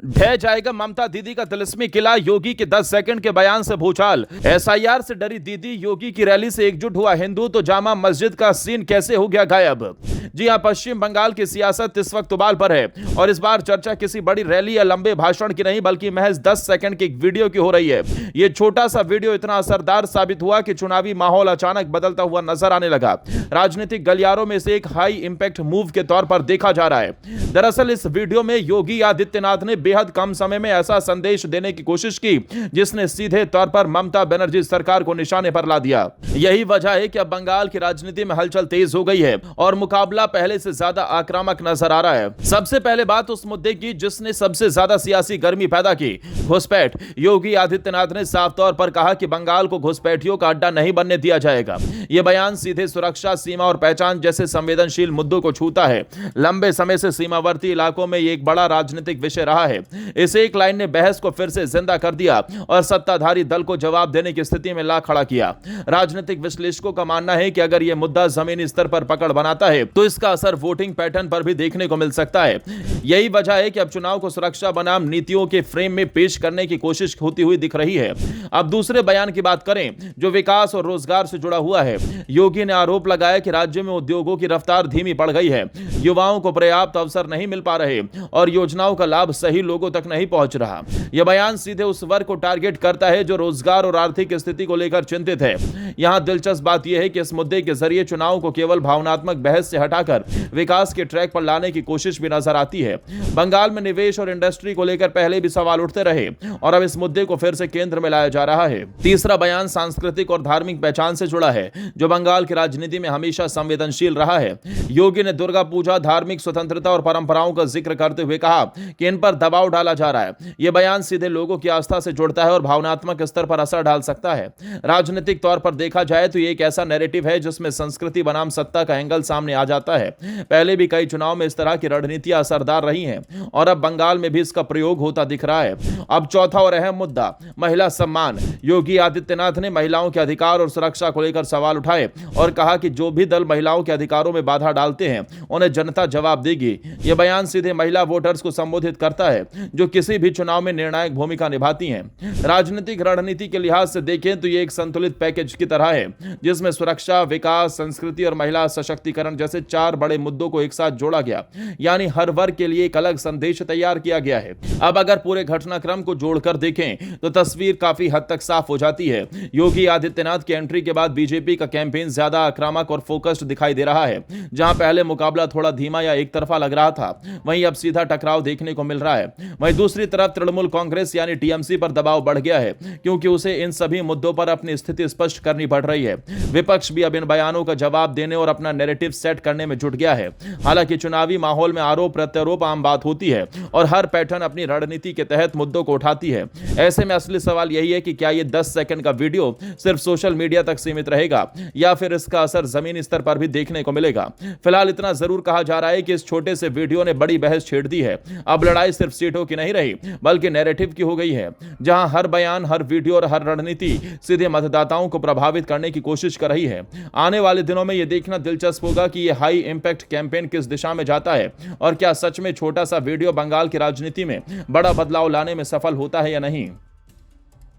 ढह जाएगा ममता दीदी का तिलिस्मी किला, योगी के 10 सेकंड के बयान से भूचाल। एसआईआर से डरी दीदी, योगी की रैली से एकजुट हुआ हिंदू तो जामा मस्जिद का सीन कैसे हो गया गायब। जी हां, पश्चिम बंगाल की सियासत इस वक्त उबाल पर है और इस बार चर्चा किसी बड़ी रैली या लंबे भाषण की नहीं बल्कि महज 10 सेकंड की एक वीडियो की हो रही है। यह छोटा सा वीडियो इतना असरदार साबित हुआ कि चुनावी माहौल अचानक बदलता हुआ नजर आने लगा। राजनीतिक गलियारों में से एक हाई इंपैक्ट मूव के तौर पर देखा जा रहा है। दरअसल इस वीडियो में योगी आदित्यनाथ ने बेहद कम समय में ऐसा संदेश देने की कोशिश की जिसने सीधे तौर पर ममता बनर्जी सरकार को निशाने पर ला दिया। यही वजह है कि अब बंगाल की राजनीति में हलचल तेज हो गई है और मुकाबला पहले से ज्यादा आक्रामक नजर आ रहा है। सबसे पहले बात उस मुद्दे की जिसने सबसे ज्यादा सियासी गर्मी पैदा की, घुसपैठ। योगी आदित्यनाथ ने साफ तौर पर कहा कि बंगाल को घुसपैठियों का अड्डा नहीं बनने दिया जाएगा। यह बयान सीधे सुरक्षा, सीमा और पहचान जैसे संवेदनशील मुद्दों को छूता है। लंबे समय से सीमावर्ती इलाकों में यह एक बड़ा राजनीतिक विषय रहा है। इस एक लाइन ने बहस को फिर से जिंदा कर दिया और सत्ताधारी दल को जवाब देने की स्थिति में ला खड़ा किया। राजनीतिक विश्लेषकों का मानना है कि अगर यह मुद्दा जमीनी स्तर पर पकड़ बनाता है तो इसका असर वोटिंग पैटर्न पर भी देखने को मिल सकता है। यही वजह है कि अब चुनाव को सुरक्षा बनाम नीतियों के फ्रेम में पेश करने की कोशिश होती हुई दिख रही है। अब दूसरे बयान की बात करें जो विकास और रोजगार से जुड़ा हुआ है। योगी ने आरोप लगाया कि राज्य में उद्योगों की रफ्तार धीमी पड़ गई है, युवाओं को पर्याप्त अवसर नहीं मिल पा रहे और योजनाओं का लाभ सही लोगों तक नहीं पहुंच रहा। यह बयान सीधे उस वर्ग को टारगेट करता है जो रोजगार और आर्थिक स्थिति को लेकर चिंतित है। यहां दिलचस्प बात यह है कि इस मुद्दे के जरिए चुनाव को केवल भावनात्मक बहस से हटाकर विकास के ट्रैक पर लाने की कोशिश भी नजर आती है। बंगाल में निवेश और इंडस्ट्री को लेकर पहले भी सवाल उठते रहे और अब इस मुद्दे को फिर से केंद्र में लाया जा रहा है। तीसरा बयान सांस्कृतिक और धार्मिक पहचान से जुड़ा है जो बंगाल की राजनीति में हमेशा संवेदनशील रहा है। योगी ने दुर्गा पूजा, धार्मिक स्वतंत्रता और परंपराओं का जिक्र करते हुए कहा कि इन पर दबाव डाला जा रहा है। यह बयान सीधे लोगों की आस्था से जुड़ता है और भावनात्मक स्तर पर असर डाल सकता है। राजनीतिक तौर पर देखा जाए तो यह एक ऐसा नैरेटिव है जिसमें संस्कृति बनाम सत्ता का एंगल सामने आ जाता है। पहले भी कई चुनाव में इस तरह की रणनीतियां असरदार रही हैं और अब बंगाल में भी इसका प्रयोग होता दिख रहा है। अब चौथा और अहम मुद्दा, महिला सम्मान। योगी आदित्यनाथ ने महिलाओं के अधिकार और सुरक्षा को लेकर सवाल उठाए और कहा कि जो भी दल महिलाओं के अधिकारों में बाधा डालते हैं उन्हें जनता जवाब देगी। यह बयान सीधे महिला वोटर्स को संबोधित करता है जो किसी भी चुनाव में निर्णायक भूमिका निभाती हैं। राजनीतिक रणनीति के लिहाज से देखें तो यह एक संतुलित पैकेज की तरह है जिसमें सुरक्षा, विकास, संस्कृति और महिला सशक्तिकरण जैसे चार बड़े मुद्दों को एक साथ जोड़ा गया, यानी हर वर्ग के लिए एक अलग संदेश तैयार किया गया है। अब अगर पूरे घटनाक्रम को जोड़कर देखें तो तस्वीर काफी हद तक साफ हो जाती है। योगी आदित्यनाथ की एंट्री के बाद बीजेपी का कैंपेन ज्यादा आक्रामक और फोकस्ड दिखाई दे रहा है। जहां पहले मुकाबला थोड़ा धीमा या एक तरफा लग रहा था, वहीं अब सीधा टकराव देखने को मिल रहा है। वहीं दूसरी तरफ तृणमूल कांग्रेस यानी टीएमसी पर दबाव बढ़ गया है क्योंकि उसे इन सभी मुद्दों पर अपनी स्थिति स्पष्ट करनी पड़ रही है। विपक्ष भी अब इन बयानों का जवाब देने और अपना नैरेटिव सेट करने में जुट गया है। हालांकि चुनावी माहौल में आरोप प्रत्यारोप आम बात होती है और हर पैटर्न अपनी रणनीति के तहत मुद्दों को उठाती है। ऐसे में असली सवाल यही है कि क्या ये 10 सेकंड का वीडियो सिर्फ सोशल मीडिया तक सीमित रहेगा या फिर इसका असर जमीनी स्तर पर भी देखने को मिलेगा। फिलहाल इतना जरूर कहा जा रहा है कि इस छोटे से वीडियो ने बड़ी बहस छेड़ दी है। अब लड़ाई सिर्फ सीटों की नहीं रही बल्कि नैरेटिव की हो गई है, जहां हर बयान, हर वीडियो और हर रणनीति सीधे मतदाताओं को प्रभावित करने की कोशिश कर रही है। आने वाले दिनों में यह देखना दिलचस्प होगा कि यह हाई इंपैक्ट कैंपेन किस दिशा में जाता है और क्या सच में छोटा सा वीडियो बंगाल की राजनीति में बड़ा बदलाव लाने में सफल होता है या नहीं।